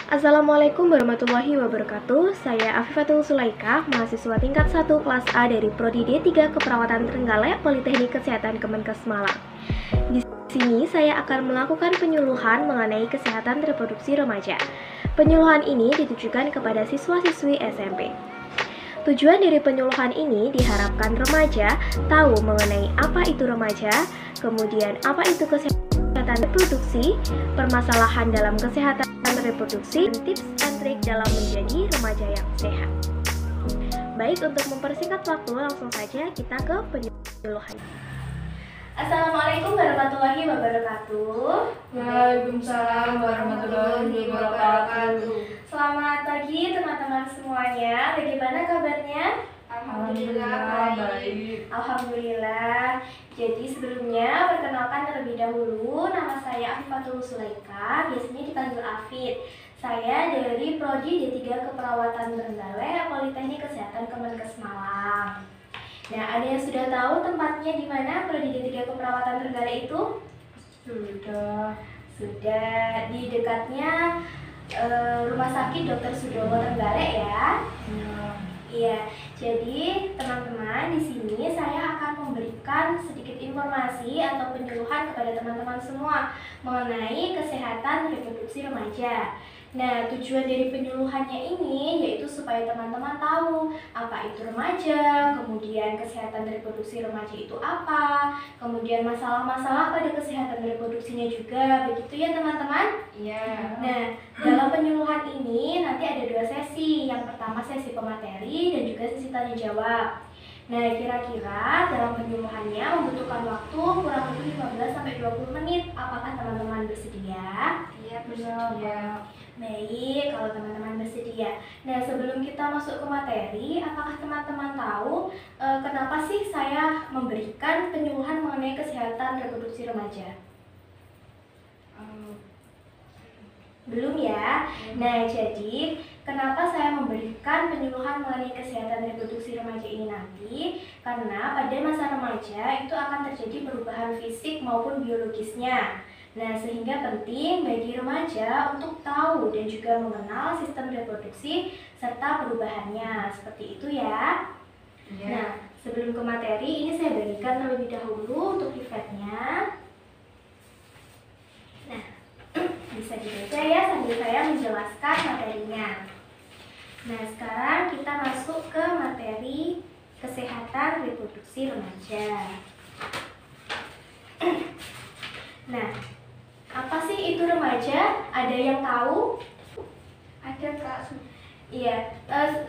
Assalamualaikum warahmatullahi wabarakatuh. Saya Afifatul Sulaika, mahasiswa tingkat 1 kelas A dari Prodi D3 Keperawatan Trenggalek Politeknik Kesehatan Kemenkes Malang. Di sini saya akan melakukan penyuluhan mengenai kesehatan reproduksi remaja. Penyuluhan ini ditujukan kepada siswa-siswi SMP. Tujuan dari penyuluhan ini diharapkan remaja tahu mengenai apa itu remaja, kemudian apa itu kesehatan reproduksi, permasalahan dalam kesehatan reproduksi, dan tips and trik dalam menjadi remaja yang sehat. Baik, untuk mempersingkat waktu, langsung saja kita ke penyuluhan. Assalamualaikum warahmatullahi wabarakatuh. Waalaikumsalam warahmatullahi wabarakatuh. Selamat pagi teman-teman semuanya. Bagaimana kabarnya? Alhamdulillah baik. Alhamdulillah. Jadi sebelumnya perkenalkan terlebih dahulu, nama saya Afifatul Sulaika, biasanya dipanggil Afid. Saya dari Prodi D3 Keperawatan Trenggalek Politeknik Kesehatan Kemenkes Malang. Nah, ada yang sudah tahu tempatnya di mana Prodi D3 Keperawatan Trenggalek itu? Sudah di dekatnya Rumah Sakit Dr. Sudowo Trenggalek ya. Iya, jadi teman-teman di sini saya akan memberikan sedikit informasi atau penyuluhan kepada teman-teman semua mengenai kesehatan reproduksi remaja. Nah, tujuan dari penyuluhannya ini yaitu supaya teman-teman tahu apa itu remaja, kemudian kesehatan reproduksi remaja itu apa, kemudian masalah-masalah pada kesehatan reproduksinya juga, begitu ya teman-teman? Iya. Nah, dalam penyuluhan ini nanti ada 2 sesi. Yang pertama sesi pemateri dan juga sesi tanya jawab. Nah, kira-kira dalam penyuluhannya membutuhkan waktu kurang lebih 15-20 menit. Apakah teman-teman bersedia? Iya, bersedia. Baik, kalau teman-teman bersedia. Nah, sebelum kita masuk ke materi, apakah teman-teman tahu kenapa sih saya memberikan penyuluhan mengenai kesehatan reproduksi remaja? Belum ya? Nah, jadi kenapa saya memberikan penyuluhan mengenai kesehatan reproduksi remaja ini nanti? Karena pada masa remaja itu akan terjadi perubahan fisik maupun biologisnya. Nah, sehingga penting bagi remaja untuk tahu dan juga mengenal sistem reproduksi serta perubahannya. Seperti itu ya. Iya. Nah, sebelum ke materi, ini saya bagikan terlebih dahulu untuk rivetnya. Nah, bisa dibaca ya sambil saya menjelaskan materinya. Nah, sekarang kita masuk ke materi kesehatan reproduksi remaja. Nah, apa sih itu remaja? Ada yang tahu? Ada Kak. Iya,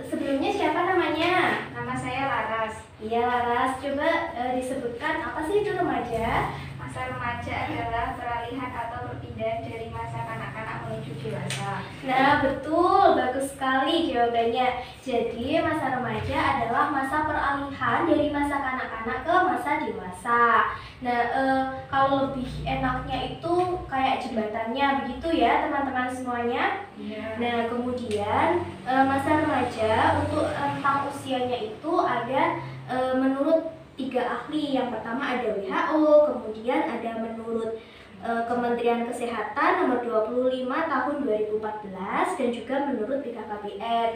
sebelumnya siapa namanya? Nama saya Laras. Iya, Laras. Coba disebutkan apa sih itu remaja? Masa remaja adalah peralihan atau perpindahan dari masa kanak-kanak menuju dewasa. Nah, betul, bagus sekali jawabannya. Jadi, masa remaja adalah masa peralihan dari masa kanak-kanak ke masa dewasa. Nah, kalau lebih enaknya itu kayak jembatannya begitu ya, teman-teman semuanya. Iya. Nah, kemudian masa remaja untuk rentang usianya itu ada menurut 3 ahli. Yang pertama ada WHO, kemudian ada menurut Kementerian Kesehatan nomor 25 tahun 2014 dan juga menurut BKKBN.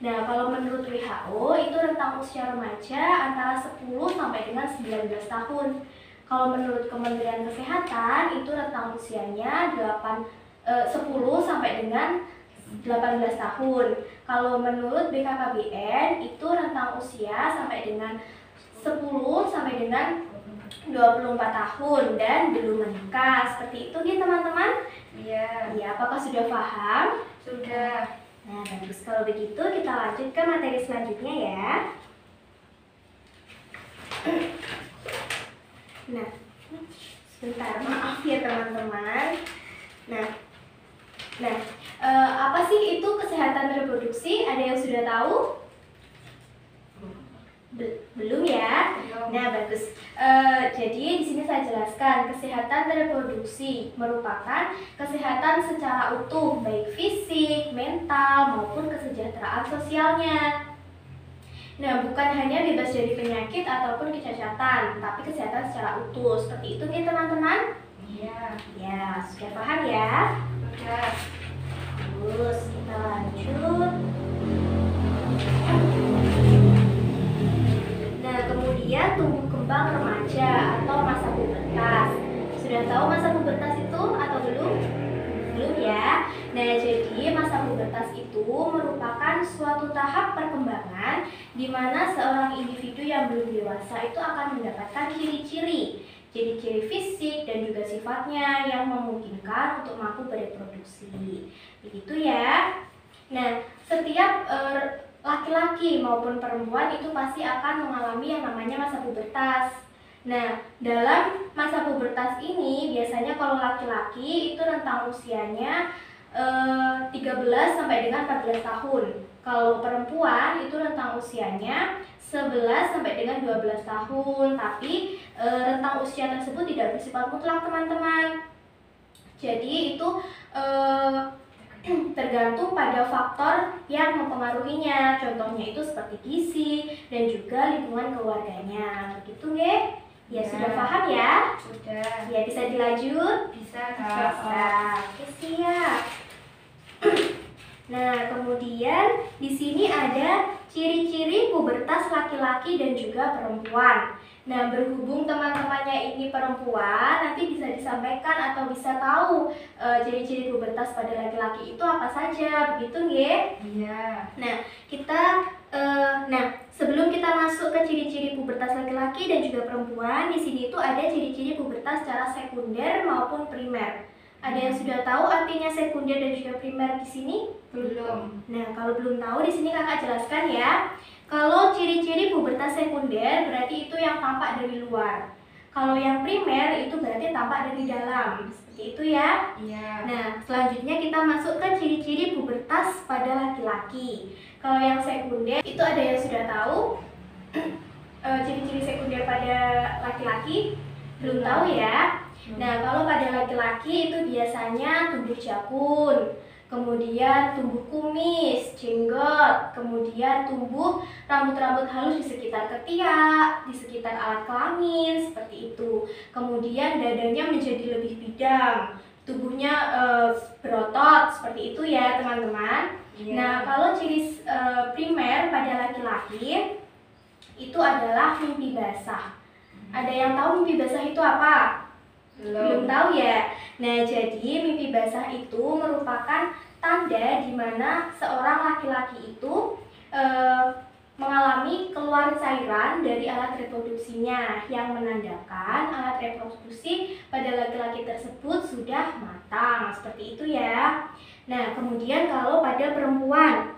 Nah, kalau menurut WHO itu rentang usia remaja antara 10 sampai dengan 19 tahun. Kalau menurut Kementerian Kesehatan itu rentang usianya 10 sampai dengan 18 tahun. Kalau menurut BKKBN itu rentang usia sampai dengan 10 sampai dengan 24 tahun dan belum menikah. Seperti itu ya teman-teman? Iya. Ya, apakah sudah paham? Sudah. Nah, bagus. Kalau begitu kita lanjut ke materi selanjutnya ya. Nah, sebentar, maaf ya teman-teman. Nah, apa sih itu kesehatan reproduksi? Ada yang sudah tahu? Belum ya? Belum. Nah, bagus. Jadi di sini saya jelaskan kesehatan reproduksi merupakan kesehatan secara utuh, baik fisik, mental maupun kesejahteraan sosialnya. Nah, bukan hanya bebas dari penyakit ataupun kecacatan, tapi kesehatan secara utuh. Seperti itu nih teman-teman? Iya. Ya, sudah paham ya? Sudah. Bagus. ada tumbuh kembang remaja atau masa pubertas. Sudah tahu masa pubertas itu atau belum? Belum ya. Nah, jadi masa pubertas itu merupakan suatu tahap perkembangan di mana seorang individu yang belum dewasa itu akan mendapatkan ciri-ciri fisik dan juga sifatnya yang memungkinkan untuk mampu bereproduksi. Begitu ya. Nah, setiap laki-laki maupun perempuan itu pasti akan mengalami yang namanya masa pubertas. Nah, dalam masa pubertas ini biasanya kalau laki-laki itu rentang usianya 13 sampai dengan 14 tahun. Kalau perempuan itu rentang usianya 11 sampai dengan 12 tahun. Tapi rentang usia tersebut tidak bersifat mutlak, teman-teman. Jadi itu tergantung pada faktor yang mempengaruhinya. Contohnya itu seperti gizi dan juga lingkungan keluarganya. Begitu nggih? Ya, sudah paham ya? Sudah. Ya, bisa dilanjut? Bisa, Kak. Bisa. Oke, siap. Nah, kemudian di sini ada ciri-ciri pubertas laki-laki dan juga perempuan. Nah, berhubung teman-temannya ini perempuan, nanti bisa disampaikan atau bisa tahu ciri-ciri pubertas pada laki-laki itu apa saja, begitu nggih? Iya. Nah, sebelum kita masuk ke ciri-ciri pubertas laki-laki dan juga perempuan, di sini itu ada ciri-ciri pubertas secara sekunder maupun primer. Ada yang sudah tahu artinya sekunder dan juga primer di sini? Belum. Nah, kalau belum tahu di sini kakak jelaskan ya. Kalau ciri-ciri pubertas sekunder berarti itu yang tampak dari luar. Kalau yang primer itu berarti tampak dari dalam. Seperti itu ya. Iya. Nah, selanjutnya kita masuk ke ciri-ciri pubertas pada laki-laki. Kalau yang sekunder itu ada yang sudah tahu ciri-ciri sekunder pada laki-laki? Belum tahu ya. Nah, kalau pada laki-laki itu biasanya tumbuh jakun, kemudian tumbuh kumis, jenggot, kemudian tumbuh rambut-rambut halus di sekitar ketiak, di sekitar alat kelamin, seperti itu. Kemudian dadanya menjadi lebih bidang, tubuhnya berotot, seperti itu ya teman-teman. Iya. Nah, kalau ciri primer pada laki-laki itu adalah mimpi basah. Ada yang tahu mimpi basah itu apa? Belum tahu ya. Nah, jadi mimpi basah itu merupakan tanda di mana seorang laki-laki itu mengalami keluar cairan dari alat reproduksinya yang menandakan alat reproduksi pada laki-laki tersebut sudah matang. Seperti itu ya. Nah, kemudian kalau pada perempuan,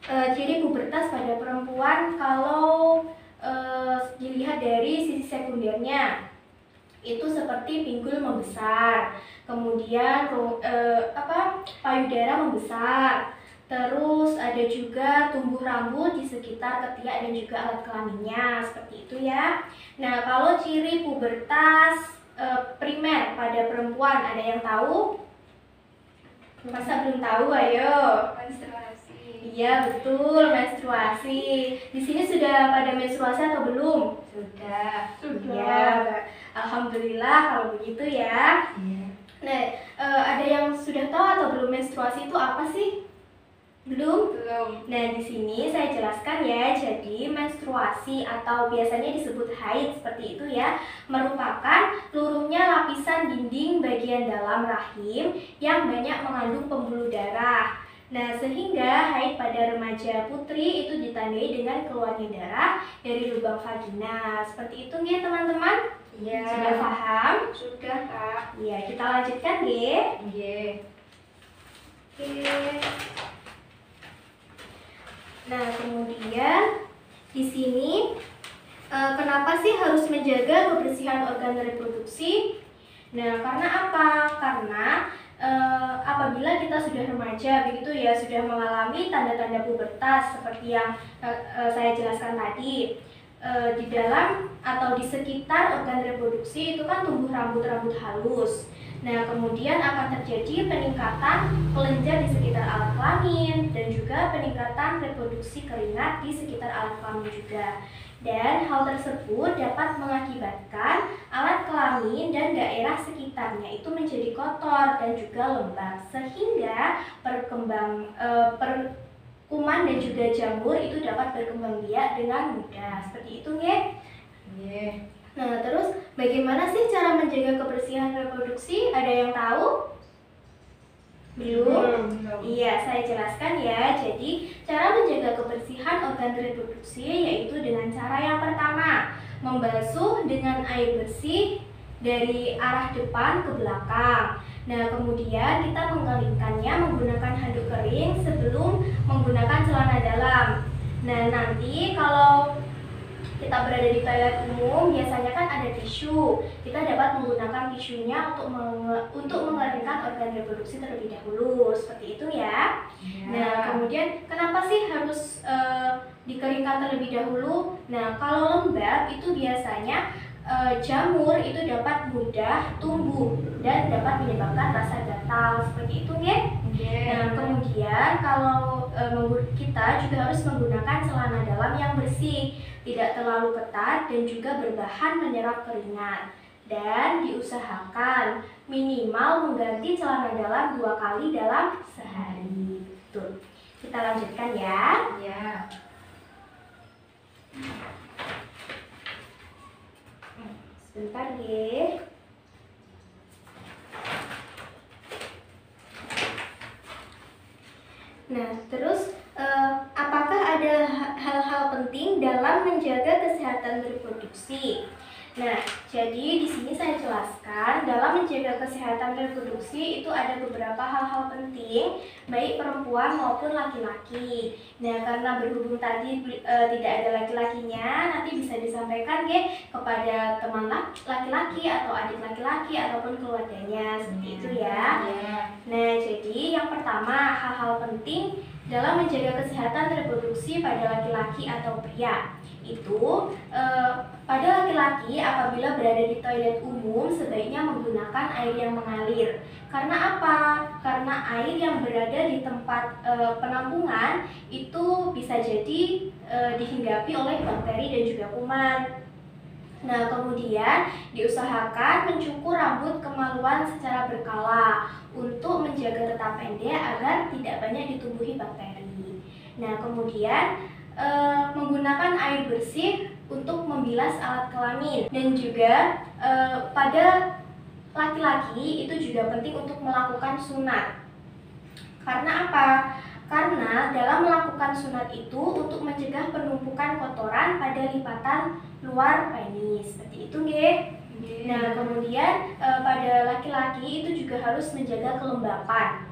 ciri pubertas pada perempuan kalau dilihat dari sisi sekundernya itu seperti pinggul membesar, kemudian payudara membesar, terus ada juga tumbuh rambut di sekitar ketiak dan juga alat kelaminnya, seperti itu ya. Nah, kalau ciri pubertas primer pada perempuan ada yang tahu? Masa belum tahu? Ayo. Menstruasi. Iya, betul, menstruasi. Di sini sudah pada menstruasi atau belum? Sudah. Iya, alhamdulillah kalau begitu ya. Iya. Nah, ada yang sudah tahu atau belum menstruasi itu apa sih? Belum? Belum. Nah, di sini saya jelaskan ya. Jadi, menstruasi atau biasanya disebut haid seperti itu ya, merupakan luruhnya lapisan dinding bagian dalam rahim yang banyak mengandung pembuluh darah. Nah, sehingga haid pada remaja putri itu ditandai dengan keluarnya darah dari lubang vagina. Seperti itu nggih, teman-teman? Iya. Sudah paham? Sudah, Kak. Iya, kita lanjutkan nggih. Iya. Oke. Nah, kemudian di sini kenapa sih harus menjaga kebersihan organ reproduksi? Nah, karena apa? Karena apabila kita sudah remaja begitu ya, sudah mengalami tanda-tanda pubertas seperti yang saya jelaskan tadi, di dalam atau di sekitar organ reproduksi itu kan tumbuh rambut-rambut halus. Nah, kemudian akan terjadi peningkatan kelenjar di sekitar alat kelamin dan juga peningkatan reproduksi keringat di sekitar alat kelamin juga. Dan hal tersebut dapat mengakibatkan alat kelamin dan daerah sekitarnya itu menjadi kotor dan juga lembab, sehingga kuman dan juga jamur itu dapat berkembang biak dengan mudah. Seperti itu nggih? Nah, terus bagaimana sih cara menjaga kebersihan reproduksi? Ada yang tahu? Belum? Iya, saya jelaskan ya. Jadi, cara menjaga kebersihan organ reproduksi yaitu dengan cara yang pertama, membasuh dengan air bersih dari arah depan ke belakang. Nah, kemudian kita mengeringkannya menggunakan handuk kering sebelum menggunakan celana dalam. Nah, nanti kalau kita berada di toilet umum, biasanya kan ada tisu. Kita dapat menggunakan tisunya untuk mengeringkan organ reproduksi terlebih dahulu, seperti itu ya. Nah, kemudian kenapa sih harus dikeringkan terlebih dahulu? Nah, kalau lembab itu biasanya jamur itu dapat mudah tumbuh dan dapat menyebabkan rasa gatal, seperti itu ya. Nah, kemudian kalau kita juga harus menggunakan celana dalam yang bersih, tidak terlalu ketat dan juga berbahan menyerap keringat. Dan diusahakan minimal mengganti celana dalam 2 kali dalam sehari. Tuh, kita lanjutkan ya. Sebentar ya. Nah, terus apakah ada hal-hal penting dalam menjaga kesehatan reproduksi? Nah, jadi di sini saya jelaskan dalam menjaga kesehatan reproduksi itu ada beberapa hal-hal penting baik perempuan maupun laki-laki. Nah, karena berhubung tadi tidak ada laki-lakinya, nanti bisa disampaikan kepada teman laki-laki atau adik laki-laki ataupun keluarganya, seperti itu ya. Nah, jadi yang pertama, hal-hal penting dalam menjaga kesehatan reproduksi pada laki-laki atau pria itu pada laki-laki apabila berada di toilet umum sebaiknya menggunakan air yang mengalir. Karena apa? Karena air yang berada di tempat penampungan itu bisa jadi dihinggapi oleh bakteri dan juga kuman. Nah, kemudian diusahakan mencukur rambut kemaluan secara berkala untuk menjaga tetap pendek agar tidak banyak ditumbuhi bakteri. Nah, kemudian menggunakan air bersih untuk membilas alat kelamin, dan juga pada laki-laki itu juga penting untuk melakukan sunat. Karena apa? Karena dalam melakukan sunat itu untuk mencegah penumpukan kotoran pada lipatan luar penis, seperti itu nggih. Nah, kemudian pada laki-laki itu juga harus menjaga kelembapan.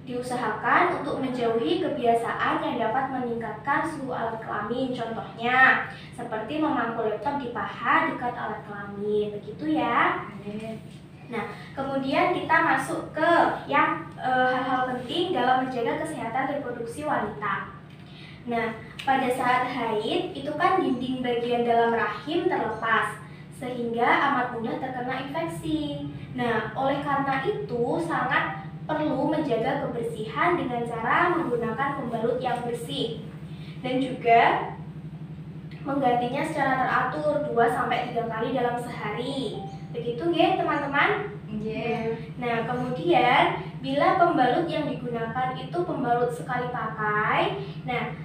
Diusahakan untuk menjauhi kebiasaan yang dapat meningkatkan suhu alat kelamin, contohnya seperti memangku laptop di paha dekat alat kelamin, begitu ya. Nah, kemudian kita masuk ke yang hal-hal penting dalam menjaga kesehatan reproduksi wanita. Nah, pada saat haid itu kan dinding bagian dalam rahim terlepas sehingga amat mudah terkena infeksi. Nah, oleh karena itu sangat perlu menjaga kebersihan dengan cara menggunakan pembalut yang bersih dan juga menggantinya secara teratur 2-3 kali dalam sehari. Begitu nggih, teman-teman? Nah, kemudian bila pembalut yang digunakan itu pembalut sekali pakai, nah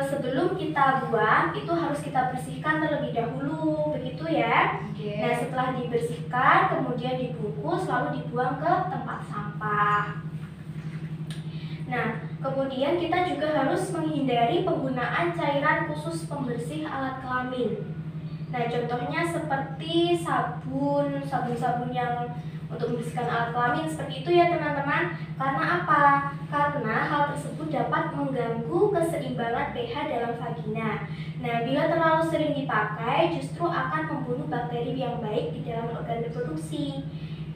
sebelum kita buang itu harus kita bersihkan terlebih dahulu, begitu ya. Nah, setelah dibersihkan kemudian dibungkus lalu dibuang ke tempat sampah. Nah, kemudian kita juga harus menghindari penggunaan cairan khusus pembersih alat kelamin. Nah, contohnya seperti sabun yang untuk membersihkan alat kelamin, seperti itu ya teman-teman. Karena apa? Karena hal tersebut dapat mengganggu keseimbangan pH dalam vagina. Nah, bila terlalu sering dipakai justru akan membunuh bakteri yang baik di dalam organ reproduksi.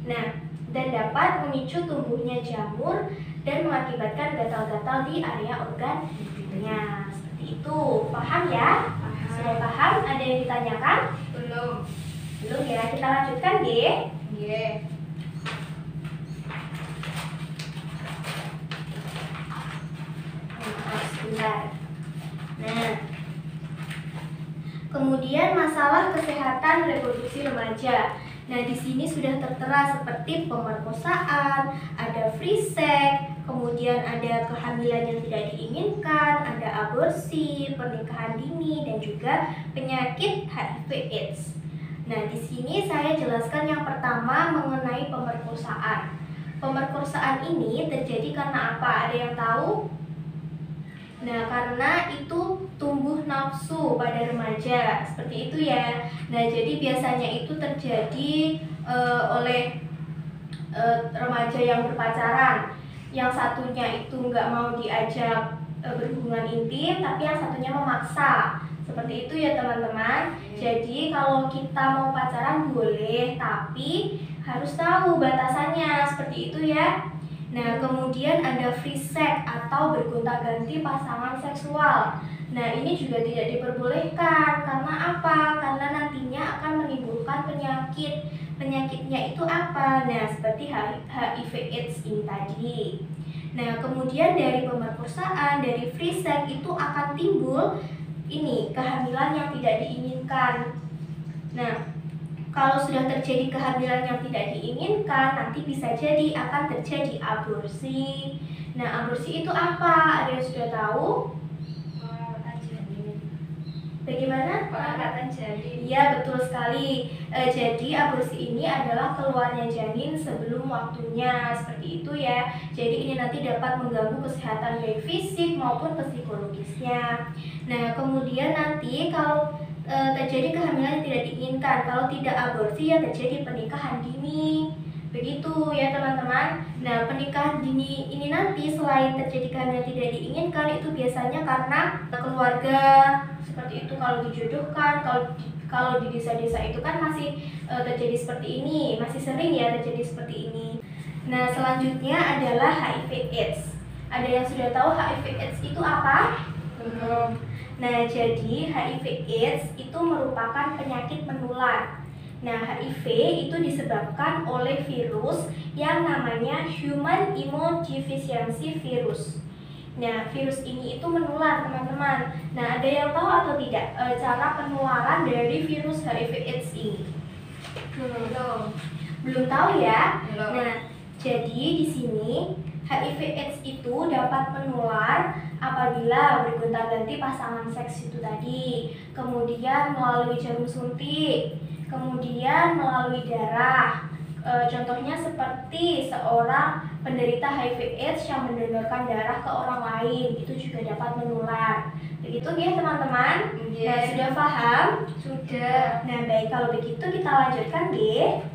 Nah, dan dapat memicu tumbuhnya jamur dan mengakibatkan gatal-gatal di area organ intimnya. Seperti itu. Paham ya? Sudah paham? Ada yang ditanyakan? Belum. Belum ya? Kita lanjutkan, G. Sebentar. Nah, kemudian masalah kesehatan reproduksi remaja. Nah, di sini sudah tertera seperti pemerkosaan, ada free sex, kemudian ada kehamilan yang tidak diinginkan, ada aborsi, pernikahan dini, dan juga penyakit HIV/AIDS. Nah, di sini saya jelaskan yang pertama mengenai pemerkosaan. Pemerkosaan ini terjadi karena apa? Ada yang tahu? Nah, karena itu tumbuh nafsu pada remaja, seperti itu ya. Nah, jadi biasanya itu terjadi oleh remaja yang berpacaran. Yang satunya itu nggak mau diajak berhubungan intim, tapi yang satunya memaksa. Seperti itu ya teman-teman. Jadi kalau kita mau pacaran boleh, tapi harus tahu batasannya, seperti itu ya. Nah, kemudian ada free sex atau bergonta-ganti pasangan seksual. Nah, ini juga tidak diperbolehkan. Karena apa? Karena nantinya akan menimbulkan penyakit. Penyakitnya itu apa? Nah, seperti HIV/AIDS ini tadi. Nah, kemudian dari pemerkosaan, dari free sex itu akan timbul ini kehamilan yang tidak diinginkan. Nah, kalau sudah terjadi kehamilan yang tidak diinginkan, nanti bisa jadi akan terjadi aborsi. Nah, aborsi itu apa? Ada yang sudah tahu? Bagaimana? Pengangkatan janin. Iya, betul sekali. Jadi aborsi ini adalah keluarnya janin sebelum waktunya, seperti itu ya. Jadi ini nanti dapat mengganggu kesehatan baik fisik maupun psikologisnya. Nah, kemudian nanti kalau terjadi kehamilan yang tidak diinginkan, kalau tidak aborsi ya terjadi pernikahan dini. Begitu ya teman-teman. Nah, pernikahan dini ini nanti selain terjadi kehamilan tidak diinginkan, itu biasanya karena keluarga, seperti itu kalau dijodohkan. Kalau di desa-desa itu kan masih terjadi seperti ini, masih sering ya terjadi seperti ini. Nah, selanjutnya adalah HIV/AIDS. Ada yang sudah tahu HIV/AIDS itu apa? Belum. Nah, jadi HIV/AIDS itu merupakan penyakit menular. Nah, HIV itu disebabkan oleh virus yang namanya Human Immunodeficiency Virus. Nah, virus ini itu menular, teman-teman. Nah, ada yang tahu atau tidak cara penularan dari virus HIV/AIDS ini? Belum tahu ya? Belum. Nah, jadi di sini HIV/AIDS itu dapat menular apabila bergonta-ganti pasangan seks itu tadi, kemudian melalui jarum suntik, kemudian melalui darah. Contohnya seperti seorang penderita HIV/AIDS yang mendonorkan darah ke orang lain, itu juga dapat menular. Begitu ya teman-teman? Nah, sudah paham? Sudah. Nah, baik, kalau begitu kita lanjutkan deh.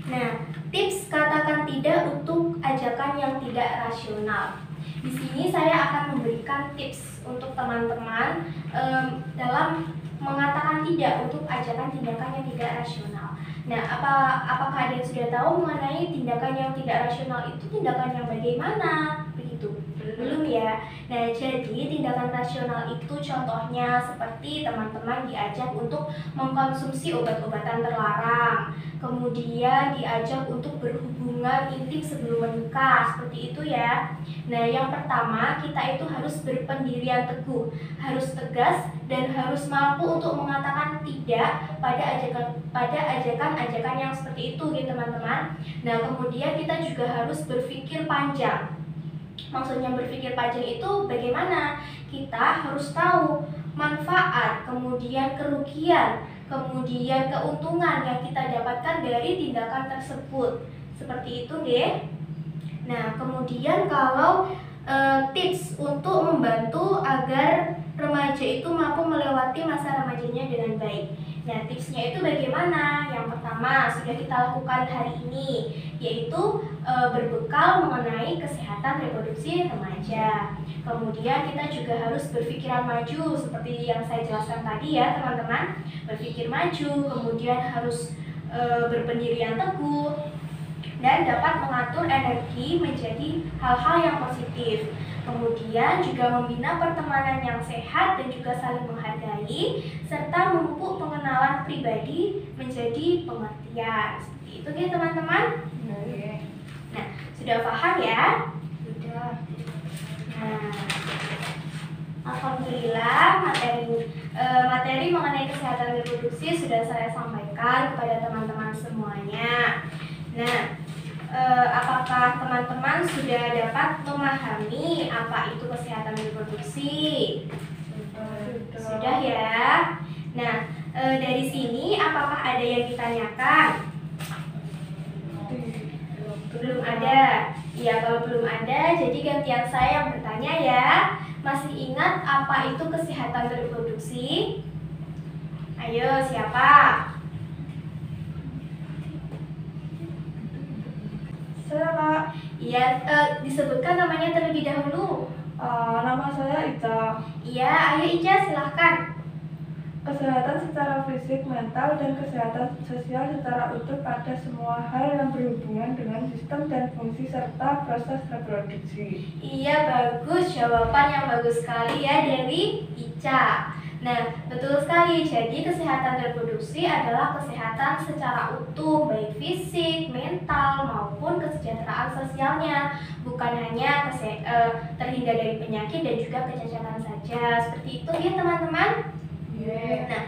Nah, tips katakan tidak untuk ajakan yang tidak rasional. Di sini saya akan memberikan tips untuk teman-teman dalam mengatakan tidak untuk ajakan tindakan yang tidak rasional. Nah, apakah ada yang sudah tahu mengenai tindakan yang tidak rasional itu tindakan yang bagaimana? Begitu. Belum ya. Nah, jadi tindakan rasional itu contohnya seperti teman-teman diajak untuk mengkonsumsi obat-obatan terlarang, kemudian diajak untuk berhubungan intim sebelum menikah, seperti itu ya. Nah, yang pertama kita itu harus berpendirian teguh, harus tegas dan harus mampu untuk mengatakan tidak pada ajakan-ajakan yang seperti itu ya teman-teman. Nah, kemudian kita juga harus berpikir panjang. Maksudnya berpikir panjang itu bagaimana? Kita harus tahu manfaat, kemudian kerugian, kemudian keuntungan yang kita dapatkan dari tindakan tersebut. Seperti itu deh. Nah, kemudian kalau tips untuk membantu agar remaja itu mampu melewati masa remajanya dengan baik. Nah, tipsnya itu bagaimana? Yang pertama sudah kita lakukan hari ini, yaitu berbekal mengenai kesehatan reproduksi remaja. Kemudian kita juga harus berpikiran maju seperti yang saya jelaskan tadi ya teman-teman. Berpikir maju, kemudian harus berpendirian teguh dan dapat mengatur energi menjadi hal-hal yang positif. Kemudian juga membina pertemanan yang sehat dan juga saling menghargai, serta memupuk pengenalan pribadi menjadi pengertian. Seperti itu ya teman-teman. Nah, sudah paham ya? Sudah. Nah, Alhamdulillah, materi mengenai kesehatan reproduksi sudah saya sampaikan kepada teman-teman semuanya. Nah, apakah teman-teman sudah dapat memahami apa itu kesehatan reproduksi? Sudah ya. Nah, dari sini apakah ada yang ditanyakan? Belum ada. Ya, kalau belum ada, jadi gantian saya yang bertanya ya. Masih ingat apa itu kesehatan reproduksi? Ayo, siapa? Saya Kak. Iya, disebutkan namanya terlebih dahulu. Nama saya Ica. Iya, ayo Ica, silahkan. Kesehatan secara fisik, mental, dan kesehatan sosial secara utuh pada semua hal yang berhubungan dengan sistem dan fungsi serta proses reproduksi. Iya, bagus. Jawaban yang bagus sekali ya dari Ica. Nah, betul sekali. Jadi kesehatan reproduksi adalah kesehatan secara utuh, baik fisik, mental, maupun kesejahteraan sosialnya. Bukan hanya terhindar dari penyakit dan juga kecacatan saja. Seperti itu ya teman-teman. Nah,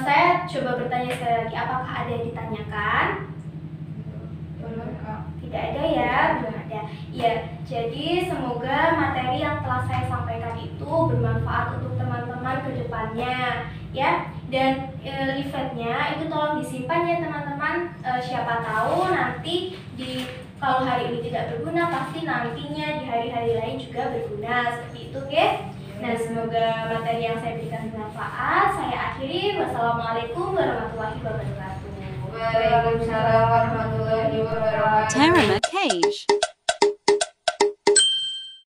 saya coba bertanya sekali lagi, apakah ada yang ditanyakan? Belum Kak. Tidak ada ya, belum ada. Ya, jadi semoga materi yang telah saya sampaikan itu bermanfaat untuk teman-teman ke depannya, ya. Dan leafletnya itu tolong disimpan ya teman-teman. Siapa tahu nanti kalau hari ini tidak berguna, pasti nantinya di hari-hari lain juga berguna. Seperti itu, oke? Nah, semoga materi yang saya berikan bermanfaat. Saya akhiri. Wassalamualaikum warahmatullahi wabarakatuh. Waalaikumsalam warahmatullahi wabarakatuh. Terima Cage.